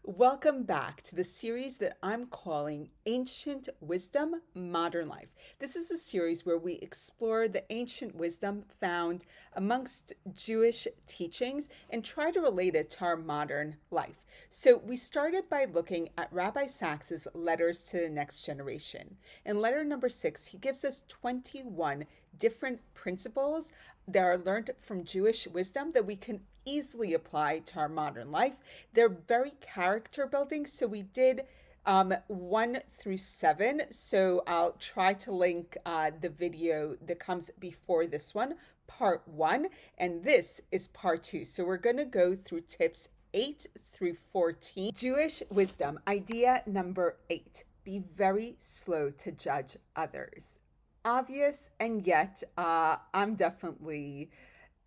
Welcome back to the series that I'm calling Ancient Wisdom, Modern Life. This is a series where we explore the ancient wisdom found amongst Jewish teachings and try to relate it to our modern life. So we started by looking at Rabbi Sacks' Letters to the Next Generation. In letter number 6, he gives us 21 different principles that are learned from Jewish wisdom that we can easily apply to our modern life. They're very character building, so we did 1 through 7. So I'll try to link the video that comes before this one, part 1, and this is part 2. So we're going to go through tips 8 through 14. Jewish wisdom, idea number 8. Be very slow to judge others. Obvious, and yet I'm definitely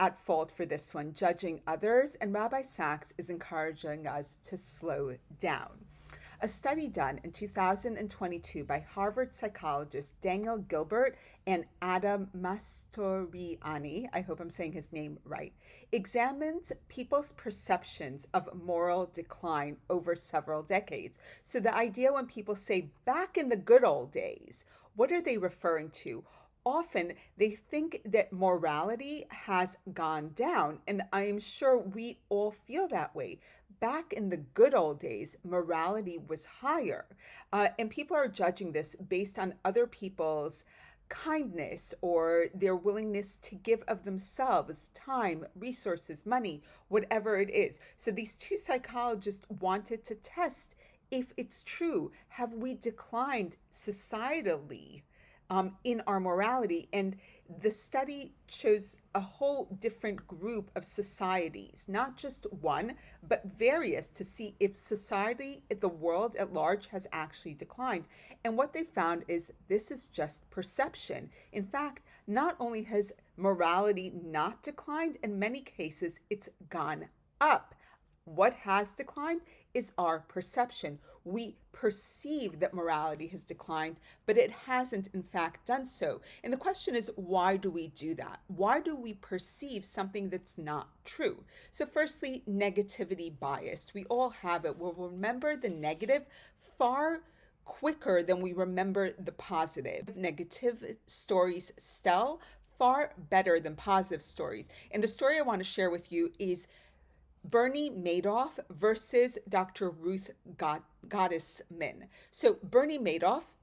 at fault for this one, judging others, and Rabbi Sacks is encouraging us to slow down. A study done in 2022 by Harvard psychologists Daniel Gilbert and Adam Mastoriani, I hope I'm saying his name right, examines people's perceptions of moral decline over several decades. So the idea when people say back in the good old days, what are they referring to? Often they think that morality has gone down, and I am sure we all feel that way. Back in the good old days, morality was higher, and people are judging this based on other people's kindness or their willingness to give of themselves, time, resources, money, whatever it is. So these two psychologists wanted to test if it's true. Have we declined societally in our morality? And the study shows a whole different group of societies, not just one, but various, to see if society, the world at large, has actually declined. And what they found is this is just perception. In fact, not only has morality not declined, in many cases, it's gone up. What has declined is our perception. We perceive that morality has declined, but it hasn't in fact done so. And the question is, why do we do that? Why do we perceive something that's not true? So firstly, negativity bias. We all have it. We'll remember the negative far quicker than we remember the positive. Negative stories tell far better than positive stories. And the story I want to share with you is Bernie Madoff versus Dr. Ruth Gottesman. So Bernie Madoff,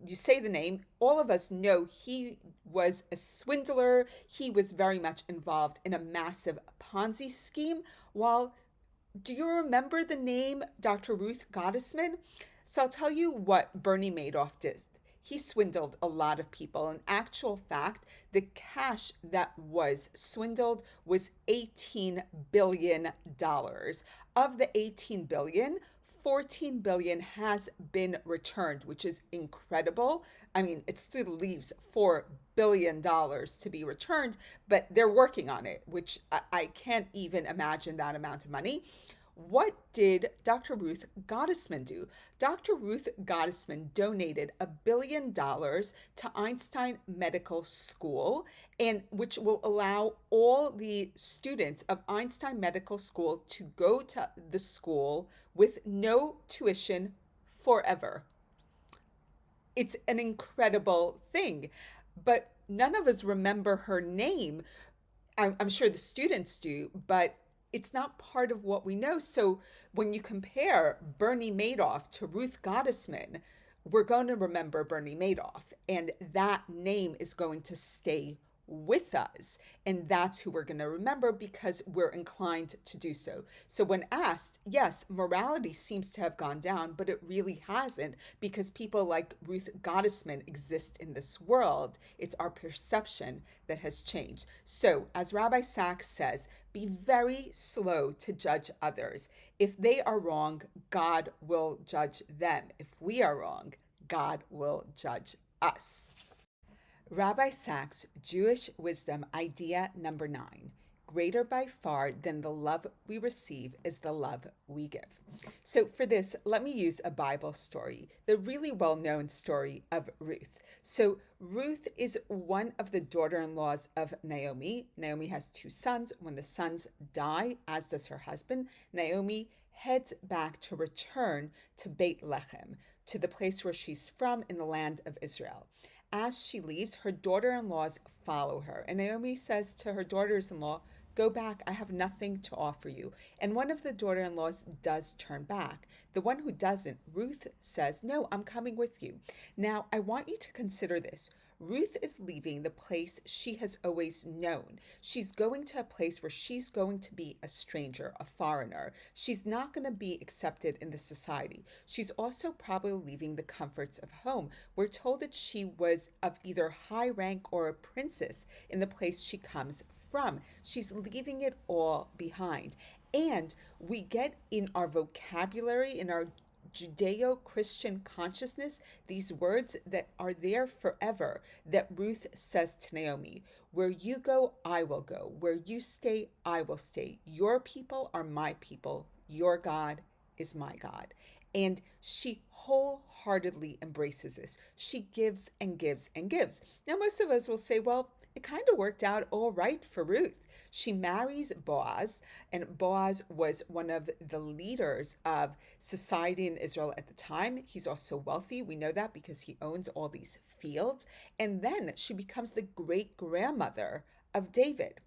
you say the name, all of us know he was a swindler. He was very much involved in a massive Ponzi scheme. Do you remember the name Dr. Ruth Gottesman? So I'll tell you what Bernie Madoff did. He swindled a lot of people. In actual fact, the cash that was swindled was $18 billion. Of the $18 billion, $14 billion has been returned, which is incredible. I mean, it still leaves $4 billion to be returned, but they're working on it, which I can't even imagine that amount of money. What did Dr. Ruth Gottesman do? Dr. Ruth Gottesman donated $1 billion to Einstein Medical School, and which will allow all the students of Einstein Medical School to go to the school with no tuition forever. It's an incredible thing, but none of us remember her name. I'm sure the students do, but it's not part of what we know. So when you compare Bernie Madoff to Ruth Gottesman, we're going to remember Bernie Madoff, and that name is going to stay with us. And that's who we're going to remember because we're inclined to do so. So when asked, yes, morality seems to have gone down, but it really hasn't, because people like Ruth Gottesman exist in this world. It's our perception that has changed. So as Rabbi Sacks says, be very slow to judge others. If they are wrong, God will judge them. If we are wrong, God will judge us. Rabbi Sacks Jewish Wisdom, idea number 9. Greater by far than the love we receive is the love we give. So for this, let me use a Bible story, the really well-known story of Ruth. So Ruth is one of the daughter-in-laws of Naomi. Naomi has 2 sons. When the sons die, as does her husband, Naomi heads back to return to Beit Lechem, to the place where she's from in the land of Israel. As she leaves, her daughter-in-laws follow her, and Naomi says to her daughters-in-law, "Go back, I have nothing to offer you." And one of the daughter-in-laws does turn back. The one who doesn't, Ruth, says, "No, I'm coming with you." Now, I want you to consider this. Ruth is leaving the place she has always known. She's going to a place where she's going to be a stranger, a foreigner. She's not going to be accepted in the society. She's also probably leaving the comforts of home. We're told that she was of either high rank or a princess in the place she comes from. She's leaving it all behind. And we get in our vocabulary, in our Judeo-Christian consciousness, these words that are there forever, that Ruth says to Naomi: "Where you go, I will go. Where you stay, I will stay. Your people are my people. Your God is my God." And she wholeheartedly embraces this. She gives and gives and gives. Now, most of us will say, well, it kind of worked out all right for Ruth. She marries Boaz, and Boaz was one of the leaders of society in Israel at the time. He's also wealthy. We know that because he owns all these fields. And then she becomes the great grandmother of David.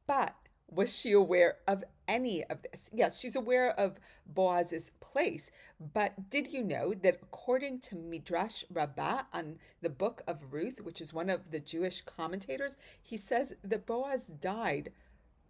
But was she aware of any of this? Yes, she's aware of Boaz's place. But did you know that according to Midrash Rabbah on the book of Ruth, which is one of the Jewish commentators, he says that Boaz died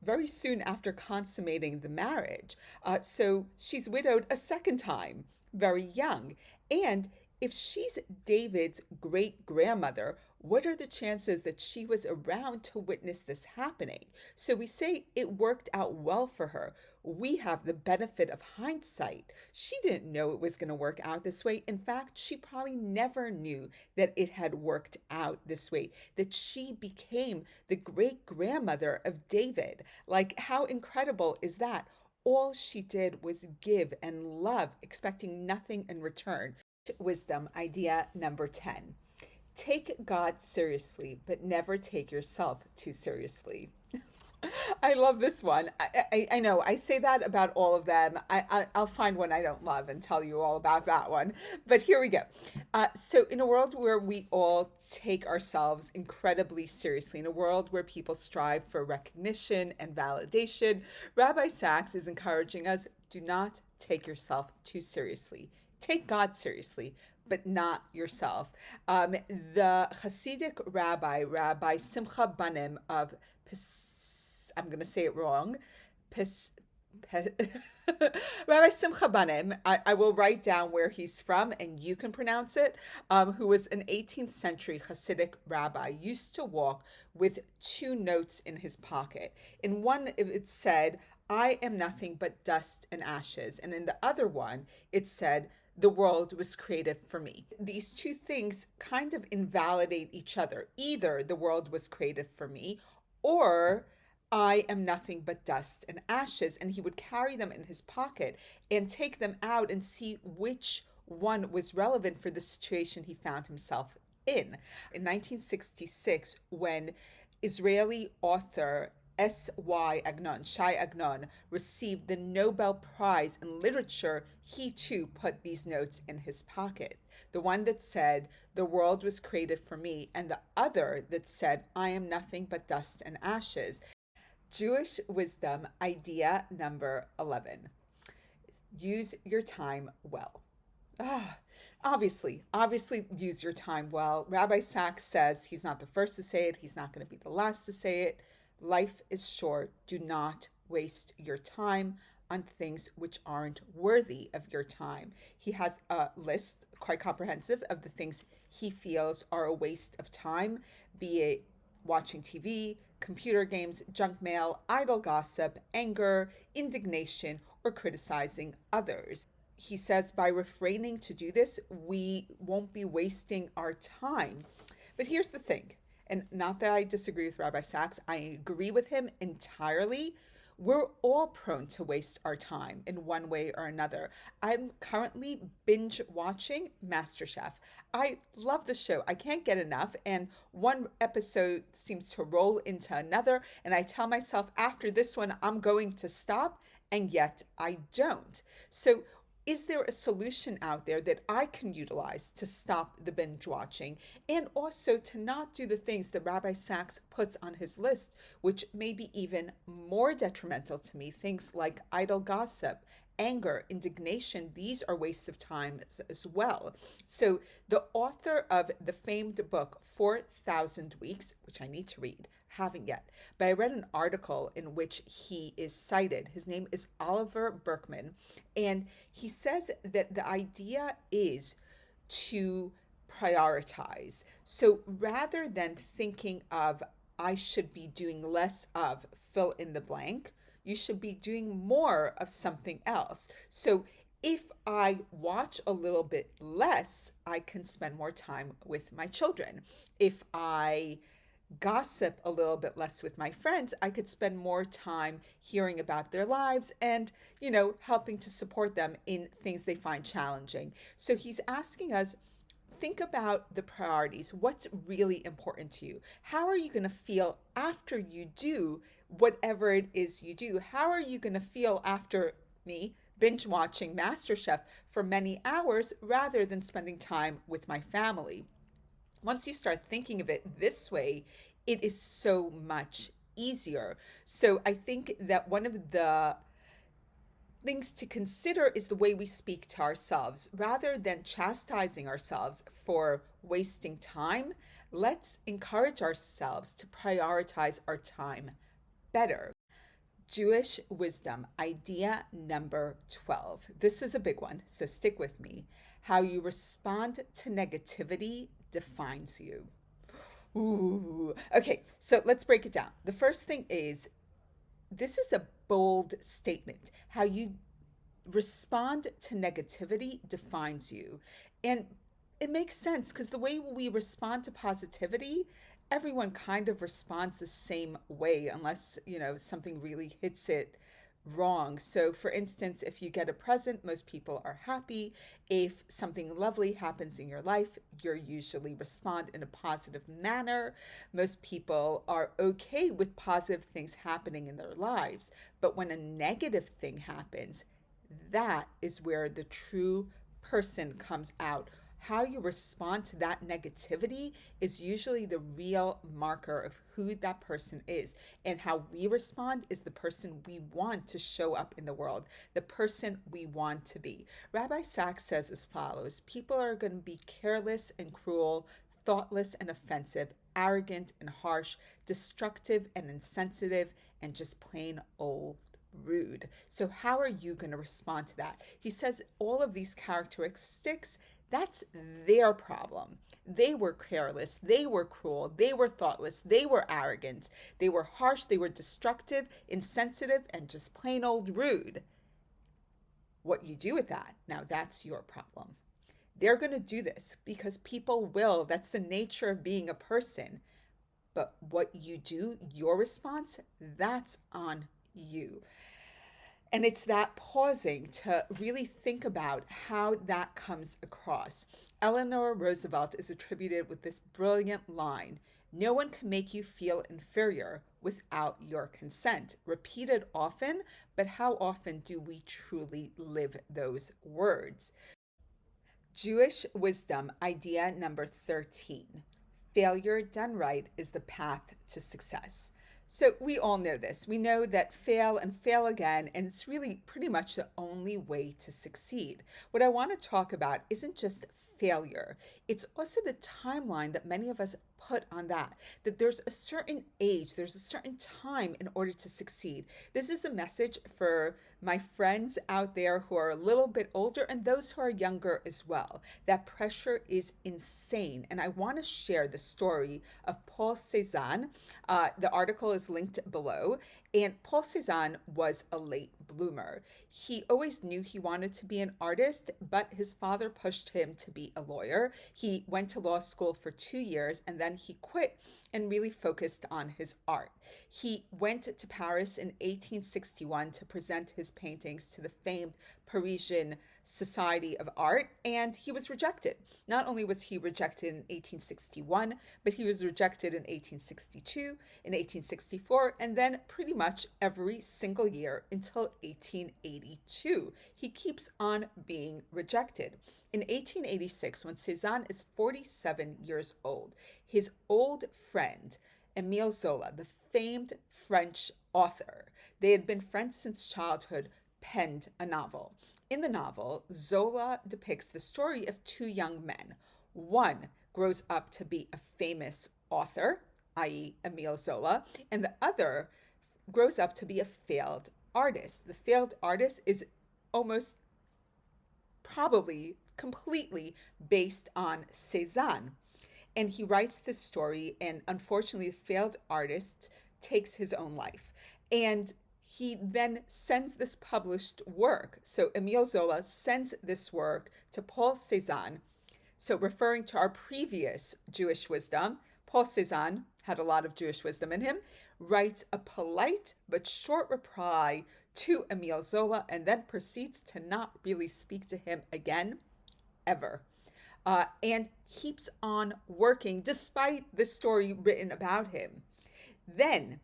very soon after consummating the marriage. So she's widowed a second time, very young. And if she's David's great grandmother, what are the chances that she was around to witness this happening? So we say it worked out well for her. We have the benefit of hindsight. She didn't know it was going to work out this way. In fact, she probably never knew that it had worked out this way, that she became the great grandmother of David. Like, how incredible is that? All she did was give and love, expecting nothing in return. Wisdom idea number 10. Take God seriously, but never take yourself too seriously. I love this one. I know I say that about all of them. I'll find one I don't love and tell you all about that one. But here we go. So in a world where we all take ourselves incredibly seriously, in a world where people strive for recognition and validation, Rabbi Sacks is encouraging us, do not take yourself too seriously. Take God seriously, but not yourself. The Hasidic Rabbi Simcha Banim of I'm going to say it wrong. Rabbi Simcha Banim, I will write down where he's from and you can pronounce it, who was an 18th century Hasidic rabbi, used to walk with two notes in his pocket. In one, it said, "I am nothing but dust and ashes." And in the other one, it said, "The world was created for me." These two things kind of invalidate each other. Either the world was created for me, or I am nothing but dust and ashes. And he would carry them in his pocket and take them out and see which one was relevant for the situation he found himself in. In 1966, when Israeli author Shai Agnon received the Nobel Prize in Literature, he too put these notes in his pocket. The one that said, "The world was created for me," and the other that said, "I am nothing but dust and ashes." Jewish wisdom idea number 11. Use your time well. Obviously use your time well. Rabbi Sacks says he's not the first to say it. He's not going to be the last to say it. Life is short. Do not waste your time on things which aren't worthy of your time. He has a list, quite comprehensive, of the things he feels are a waste of time, be it watching TV, computer games, junk mail, idle gossip, anger, indignation, or criticizing others. He says by refraining to do this, we won't be wasting our time. But here's the thing, and not that I disagree with Rabbi Sacks, I agree with him entirely. We're all prone to waste our time in one way or another. I'm currently binge watching MasterChef. I love the show. I can't get enough. And one episode seems to roll into another. And I tell myself after this one, I'm going to stop. and yet I don't. So is there a solution out there that I can utilize to stop the binge watching and also to not do the things that Rabbi Sacks puts on his list, which may be even more detrimental to me? Things like idle gossip, anger, indignation, these are wastes of time as well. So, the author of the famed book, 4,000 Weeks, which I need to read, haven't yet, but I read an article in which he is cited. His name is Oliver Berkman, and he says that the idea is to prioritize. So rather than thinking of, I should be doing less of fill in the blank, you should be doing more of something else. So if I watch a little bit less, I can spend more time with my children. If I gossip a little bit less with my friends, I could spend more time hearing about their lives and, helping to support them in things they find challenging. So he's asking us, think about the priorities. What's really important to you? How are you going to feel after you do whatever it is you do? How are you going to feel after me binge watching MasterChef for many hours rather than spending time with my family? Once you start thinking of it this way, it is so much easier. So I think that one of the things to consider is the way we speak to ourselves. Rather than chastising ourselves for wasting time, let's encourage ourselves to prioritize our time better. Jewish wisdom, idea number 12. This is a big one, so stick with me. How you respond to negativity defines you. Ooh. Okay, so let's break it down. The first thing is, this is a bold statement. How you respond to negativity defines you. And it makes sense because the way we respond to positivity, everyone kind of responds the same way unless, something really hits it wrong. So, for instance, if you get a present, most people are happy. If something lovely happens in your life, you usually respond in a positive manner. Most people are okay with positive things happening in their lives. But when a negative thing happens, that is where the true person comes out. How you respond to that negativity is usually the real marker of who that person is. And how we respond is the person we want to show up in the world, the person we want to be. Rabbi Sacks says as follows: people are going to be careless and cruel, thoughtless and offensive, arrogant and harsh, destructive and insensitive, and just plain old rude. So how are you going to respond to that? He says all of these characteristics, that's their problem. They were careless, they were cruel, they were thoughtless, they were arrogant, they were harsh, they were destructive, insensitive, and just plain old rude. What you do with that, now that's your problem. They're going to do this because people will. That's the nature of being a person. But what you do, your response, that's on you. And it's that pausing to really think about how that comes across. Eleanor Roosevelt is attributed with this brilliant line: no one can make you feel inferior without your consent. Repeated often, but how often do we truly live those words? Jewish wisdom, idea number 13. Failure done right is the path to success. So we all know this. We know that fail and fail again, and it's really pretty much the only way to succeed. What I want to talk about isn't just failure. It's also the timeline that many of us put on that there's a certain age, there's a certain time in order to succeed. This is a message for my friends out there who are a little bit older and those who are younger as well. That pressure is insane. And I want to share the story of Paul Cézanne. The article is linked below. And Paul Cézanne was a late bloomer. He always knew he wanted to be an artist, but his father pushed him to be a lawyer. He went to law school for 2 years and then he quit and really focused on his art. He went to Paris in 1861 to present his paintings to the famed Parisian Society of Art, and he was rejected. Not only was he rejected in 1861, but he was rejected in 1862, in 1864, and then pretty much every single year until 1882. He keeps on being rejected. In 1886, when Cézanne is 47 years old, his old friend, Émile Zola, the famed French author, they had been friends since childhood, penned a novel. In the novel, Zola depicts the story of two young men. One grows up to be a famous author, i.e., Émile Zola, and the other grows up to be a failed artist. The failed artist is almost probably completely based on Cézanne. And he writes this story, and unfortunately, the failed artist takes his own life. And he then sends this published work. So Émile Zola sends this work to Paul Cézanne. So referring to our previous Jewish wisdom, Paul Cézanne had a lot of Jewish wisdom in him, writes a polite but short reply to Émile Zola and then proceeds to not really speak to him again, ever. And keeps on working despite the story written about him. Then,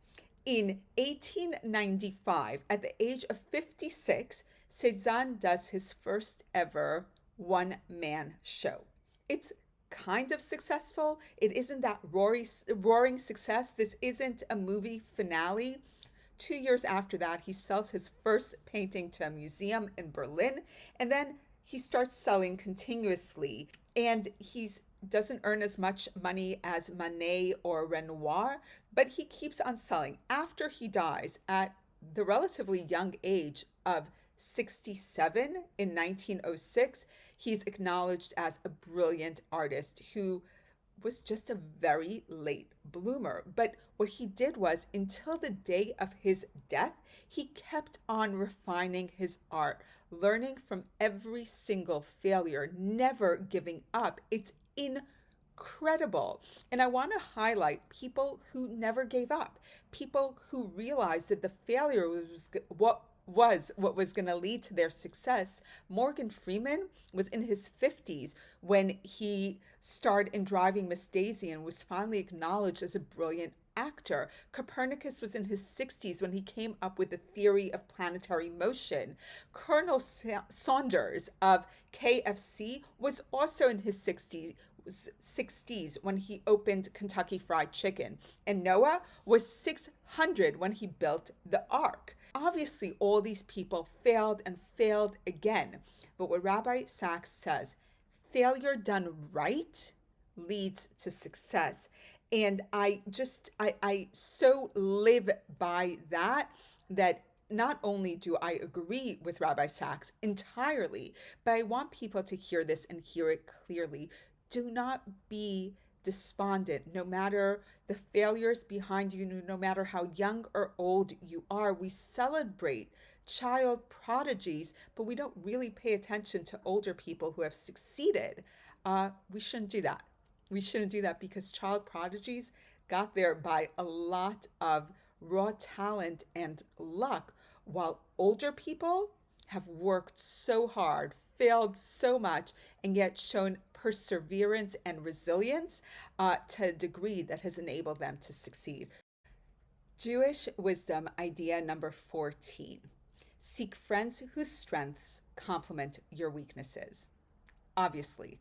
in 1895, at the age of 56, Cézanne does his first ever one-man show. It's kind of successful. It isn't that roaring success. This isn't a movie finale. 2 years after that, he sells his first painting to a museum in Berlin, and then he starts selling continuously, and he doesn't earn as much money as Manet or Renoir, but he keeps on selling. After he dies at the relatively young age of 67 in 1906, he's acknowledged as a brilliant artist who was just a very late bloomer. But what he did was, until the day of his death, he kept on refining his art, learning from every single failure, never giving up. It's incredible. And I want to highlight people who never gave up, people who realized that the failure was what was going to lead to their success. Morgan Freeman was in his 50s when he starred in Driving Miss Daisy and was finally acknowledged as a brilliant actor. Copernicus was in his 60s when he came up with the theory of planetary motion. Colonel Saunders of KFC was also in his 60s when he opened Kentucky Fried Chicken. And Noah was 600 when he built the ark. Obviously, all these people failed and failed again. But what Rabbi Sacks says, failure done right leads to success. And I so live by that not only do I agree with Rabbi Sacks entirely, but I want people to hear this and hear it clearly. Do not be despondent, no matter the failures behind you, no matter how young or old you are. We celebrate child prodigies, but we don't really pay attention to older people who have succeeded. We shouldn't do that. We shouldn't do that, because child prodigies got there by a lot of raw talent and luck, while older people have worked so hard, failed so much, and yet shown perseverance and resilience to a degree that has enabled them to succeed. Jewish wisdom idea number 14. Seek friends whose strengths complement your weaknesses. Obviously.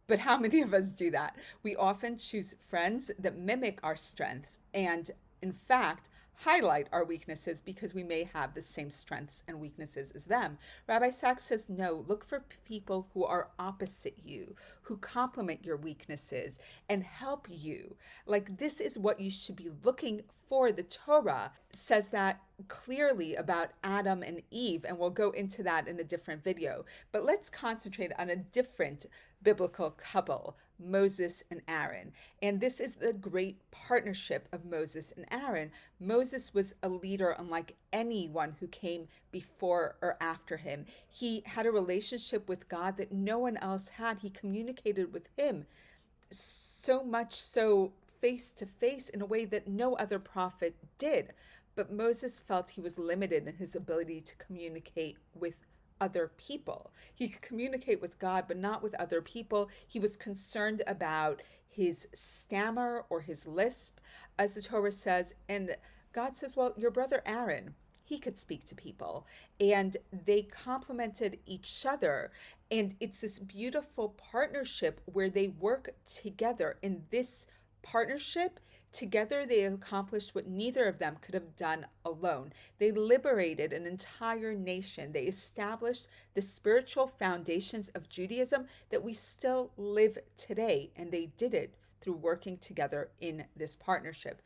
But how many of us do that? We often choose friends that mimic our strengths and, in fact, highlight our weaknesses because we may have the same strengths and weaknesses as them. Rabbi Sacks says, no, look for people who are opposite you, who complement your weaknesses and help you. Like, this is what you should be looking for. The Torah says that clearly about Adam and Eve, and we'll go into that in a different video. But let's concentrate on a different biblical couple, Moses and Aaron. And this is the great partnership of Moses and Aaron. Moses was a leader unlike anyone who came before or after him. He had a relationship with God that no one else had. He communicated with him so much so face to face in a way that no other prophet did. But Moses felt he was limited in his ability to communicate with other people. He could communicate with God, but not with other people. He was concerned about his stammer or his lisp, as the Torah says. And God says, well, your brother Aaron, he could speak to people. And they complemented each other. And it's this beautiful partnership where they work together. In this partnership, together they accomplished what neither of them could have done alone. They liberated an entire nation. They established the spiritual foundations of Judaism that we still live today. And they did it through working together in this partnership.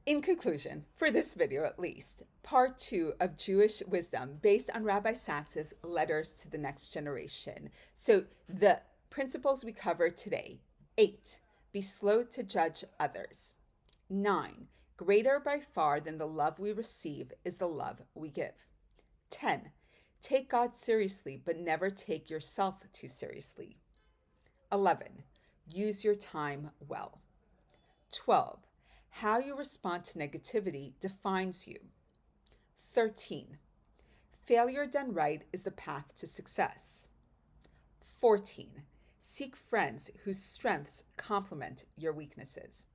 In conclusion, for this video at least, part 2 of Jewish Wisdom based on Rabbi Sacks' Letters to the Next Generation. So the principles we covered today: 8, be slow to judge others. 9, greater by far than the love we receive is the love we give. 10, take God seriously, but never take yourself too seriously. 11, use your time well. 12, how you respond to negativity defines you. 13, failure done right is the path to success. 14, seek friends whose strengths complement your weaknesses.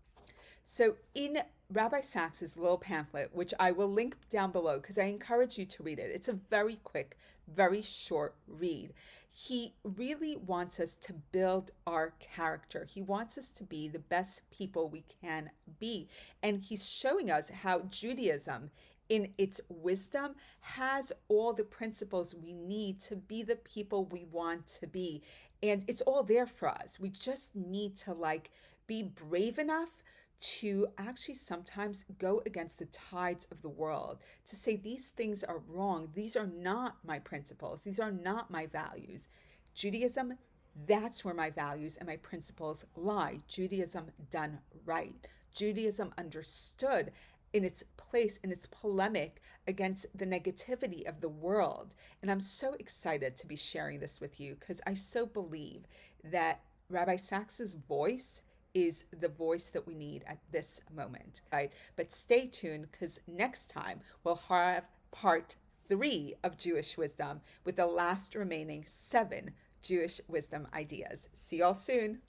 So in Rabbi Sacks' little pamphlet, which I will link down below because I encourage you to read it. It's a very quick, very short read. He really wants us to build our character. He wants us to be the best people we can be. And he's showing us how Judaism, in its wisdom, has all the principles we need to be the people we want to be. And it's all there for us. We just need to be brave enough to actually sometimes go against the tides of the world, to say these things are wrong. These are not my principles. These are not my values. Judaism, that's where my values and my principles lie. Judaism done right. Judaism understood in its place, in its polemic against the negativity of the world. And I'm so excited to be sharing this with you because I so believe that Rabbi Sacks' voice is the voice that we need at this moment, right? But stay tuned because next time we'll have part 3 of Jewish Wisdom with the last remaining 7 Jewish wisdom ideas. See y'all soon.